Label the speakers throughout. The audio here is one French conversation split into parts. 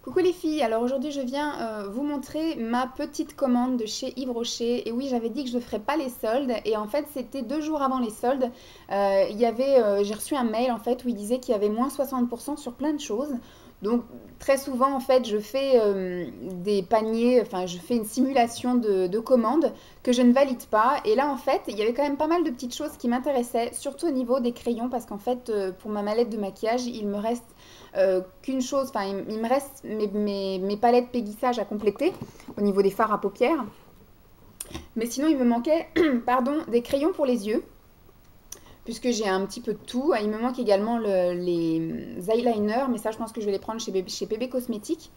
Speaker 1: Coucou les filles, alors aujourd'hui je viens vous montrer ma petite commande de chez Yves Rocher. Et oui, j'avais dit que je ne ferais pas les soldes et en fait c'était 2 jours avant les soldes. J'ai reçu un mail en fait où il disait qu'il y avait moins 60% sur plein de choses. Donc très souvent en fait je fais des paniers, enfin je fais une simulation de commandes que je ne valide pas. Et là en fait il y avait quand même pas mal de petites choses qui m'intéressaient, surtout au niveau des crayons parce qu'en fait pour ma mallette de maquillage il me reste qu'une chose, enfin il me reste mes palettes Peggy Sage à compléter au niveau des fards à paupières. Mais sinon il me manquait pardon, des crayons pour les yeux, puisque j'ai un petit peu de tout. Il me manque également les eyeliners, mais ça je pense que je vais les prendre chez PB Cosmétiques.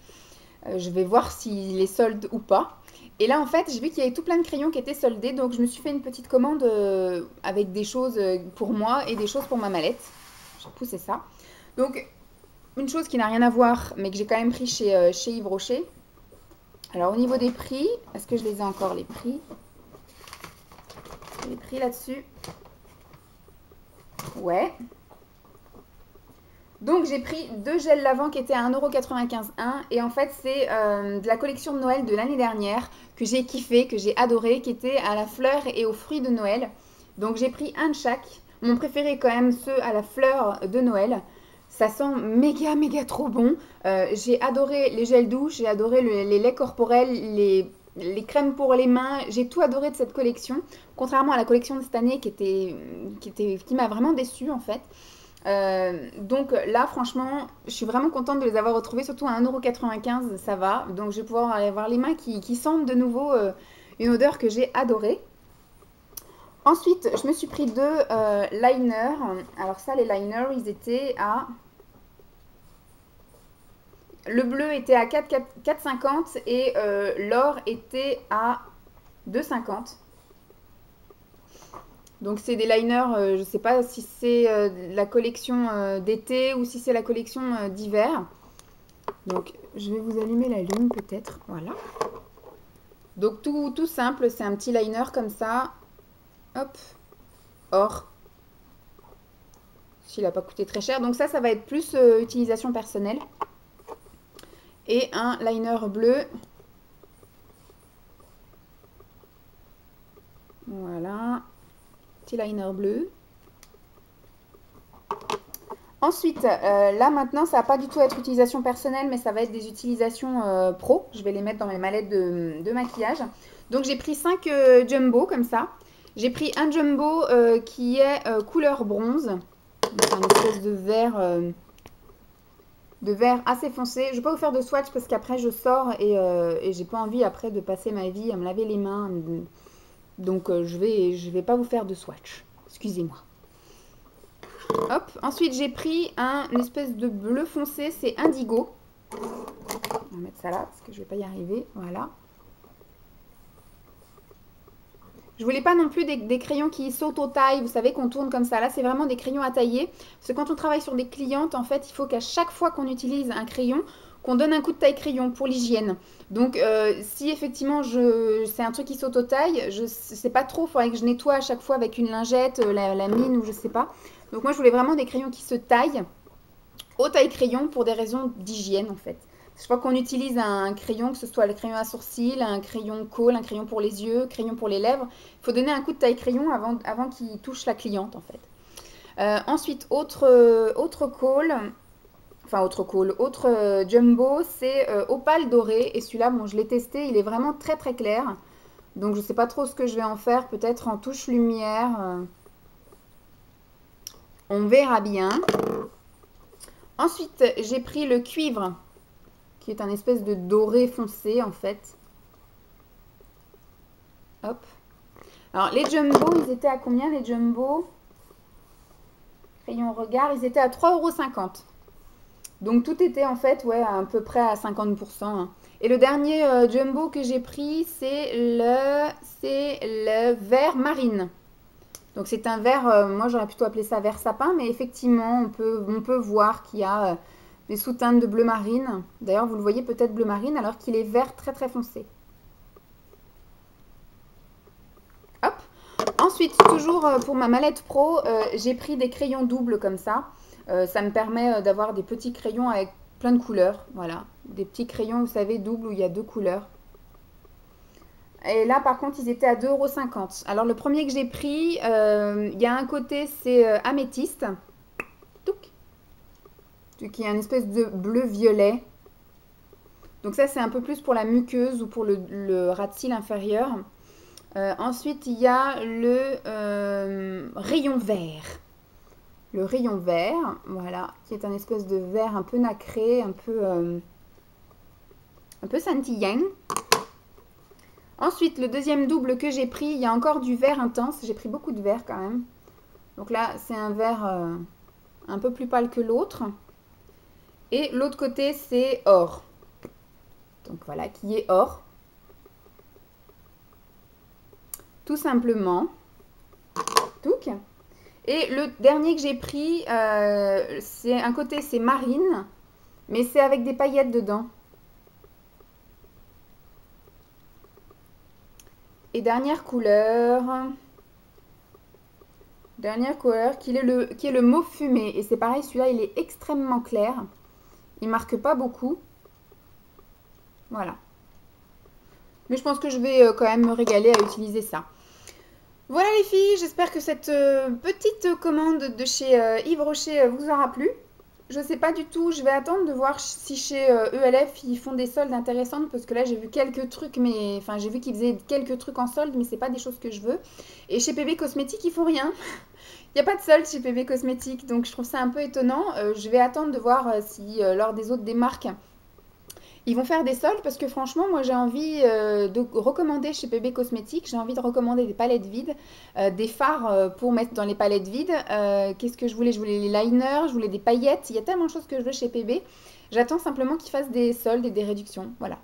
Speaker 1: Je vais voir s'il est solde ou pas. Et là en fait j'ai vu qu'il y avait tout plein de crayons qui étaient soldés, donc je me suis fait une petite commande avec des choses pour moi et des choses pour ma mallette. J'ai poussé ça. Donc une chose qui n'a rien à voir, mais que j'ai quand même pris chez Yves Rocher. Alors au niveau des prix, est-ce que je les ai encore les prix? Les prix là-dessus. Ouais. Donc j'ai pris 2 gels lavants qui étaient à 1,95€ un. Et en fait c'est de la collection de Noël de l'année dernière que j'ai kiffé, que j'ai adoré, qui était à la fleur et aux fruits de Noël. Donc j'ai pris un de chaque. Mon préféré quand même ceux à la fleur de Noël. Ça sent méga méga trop bon. J'ai adoré les gels douche, j'ai adoré les laits corporels, les crèmes pour les mains. J'ai tout adoré de cette collection. Contrairement à la collection de cette année qui m'a vraiment déçue en fait. Donc là, franchement, je suis vraiment contente de les avoir retrouvés, surtout à 1,95€, ça va. Donc je vais pouvoir avoir les mains qui sentent de nouveau une odeur que j'ai adorée. Ensuite, je me suis pris 2 liners. Alors ça, les liners, ils étaient à... Le bleu était à 4,50 et l'or était à 2,50. Donc c'est des liners, je ne sais pas si c'est la collection d'été ou si c'est la collection d'hiver. Donc je vais vous allumer la lune peut-être, voilà. Donc tout simple, c'est un petit liner comme ça. Hop, or. S'il n'a pas coûté très cher. Donc ça va être plus utilisation personnelle. Et un liner bleu. Voilà. Petit liner bleu. Ensuite, là maintenant, ça va pas du tout être utilisation personnelle, mais ça va être des utilisations pro. Je vais les mettre dans mes mallettes de maquillage. Donc j'ai pris 5 jumbo comme ça. J'ai pris un jumbo qui est couleur bronze. Donc un espèce de vert assez foncé. Je ne vais pas vous faire de swatch parce qu'après je sors et j'ai pas envie après de passer ma vie à me laver les mains. Donc je vais pas vous faire de swatch. Excusez-moi. Hop, ensuite j'ai pris une espèce de bleu foncé, c'est indigo. On va mettre ça là parce que je vais pas y arriver, voilà. Je voulais pas non plus des crayons qui sautent aux tailles, vous savez qu'on tourne comme ça. Là c'est vraiment des crayons à tailler. Parce que quand on travaille sur des clientes, en fait, il faut qu'à chaque fois qu'on utilise un crayon, qu'on donne un coup de taille crayon pour l'hygiène. Donc si effectivement c'est un truc qui saute aux tailles, je sais pas trop, il faudrait que je nettoie à chaque fois avec une lingette, la mine ou je sais pas. Donc moi je voulais vraiment des crayons qui se taillent au taille crayon pour des raisons d'hygiène en fait. Je crois qu'on utilise un crayon, que ce soit le crayon à sourcils, un crayon colle, un crayon pour les yeux, crayon pour les lèvres. Il faut donner un coup de taille crayon avant qu'il touche la cliente en fait. Ensuite, autre call, enfin autre jumbo, c'est opale doré. Et celui-là, bon, je l'ai testé, il est vraiment très très clair. Donc je ne sais pas trop ce que je vais en faire, peut-être en touche lumière. On verra bien. Ensuite, j'ai pris le cuivre, qui est un espèce de doré foncé en fait. Hop. Alors les jumbo, ils étaient à combien les jumbo? Rayon regard, ils étaient à 3,50 €. Donc tout était en fait ouais, à peu près à 50%. Hein. Et le dernier jumbo que j'ai pris, c'est le vert marine. Donc c'est un vert, moi j'aurais plutôt appelé ça vert sapin, mais effectivement on peut voir qu'il y a des sous-teintes de bleu marine. D'ailleurs vous le voyez peut-être bleu marine alors qu'il est vert très très foncé. Hop. Ensuite, toujours pour ma mallette pro, j'ai pris des crayons doubles comme ça. Ça me permet d'avoir des petits crayons avec plein de couleurs, voilà. Des petits crayons, vous savez, doubles où il y a 2 couleurs. Et là, par contre, ils étaient à 2,50 €. Alors, le premier que j'ai pris, il y a un côté, c'est améthyste. Touc. Qui est un espèce de bleu-violet. Donc ça, c'est un peu plus pour la muqueuse ou pour le ras de cils inférieur. Ensuite, il y a le rayon vert. Le rayon vert, voilà, qui est un espèce de vert un peu nacré, un peu scintillant. Ensuite, le deuxième double que j'ai pris, il y a encore du vert intense. J'ai pris beaucoup de vert quand même. Donc là, c'est un vert un peu plus pâle que l'autre. Et l'autre côté, c'est or. Donc voilà, qui est or. Tout simplement. Touc. Et le dernier que j'ai pris, c'est un côté, c'est marine, mais c'est avec des paillettes dedans. Et dernière couleur qui est le mauve fumé. Et c'est pareil, celui-là, il est extrêmement clair. Il marque pas beaucoup. Voilà. Mais je pense que je vais quand même me régaler à utiliser ça. Voilà les filles, j'espère que cette petite commande de chez Yves Rocher vous aura plu. Je ne sais pas du tout, je vais attendre de voir si chez ELF ils font des soldes intéressantes parce que là j'ai vu quelques trucs, mais enfin j'ai vu qu'ils faisaient quelques trucs en solde, mais c'est pas des choses que je veux. Et chez PB Cosmétiques ils font rien. Il n'y a pas de solde chez PB Cosmétiques, donc je trouve ça un peu étonnant. Je vais attendre de voir si lors des autres démarques ils vont faire des soldes parce que franchement, moi j'ai envie de recommander chez PB Cosmétiques, j'ai envie de recommander des palettes vides, des fards pour mettre dans les palettes vides. Qu'est-ce que je voulais? Je voulais les liners, je voulais des paillettes. Il y a tellement de choses que je veux chez PB. J'attends simplement qu'ils fassent des soldes et des réductions. Voilà.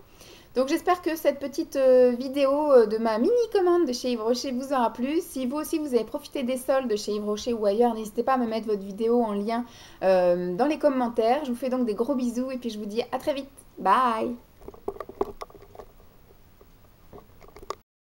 Speaker 1: Donc j'espère que cette petite vidéo de ma mini commande de chez Yves Rocher vous aura plu. Si vous aussi vous avez profité des soldes de chez Yves Rocher ou ailleurs, n'hésitez pas à me mettre votre vidéo en lien dans les commentaires. Je vous fais donc des gros bisous et puis je vous dis à très vite. Bye!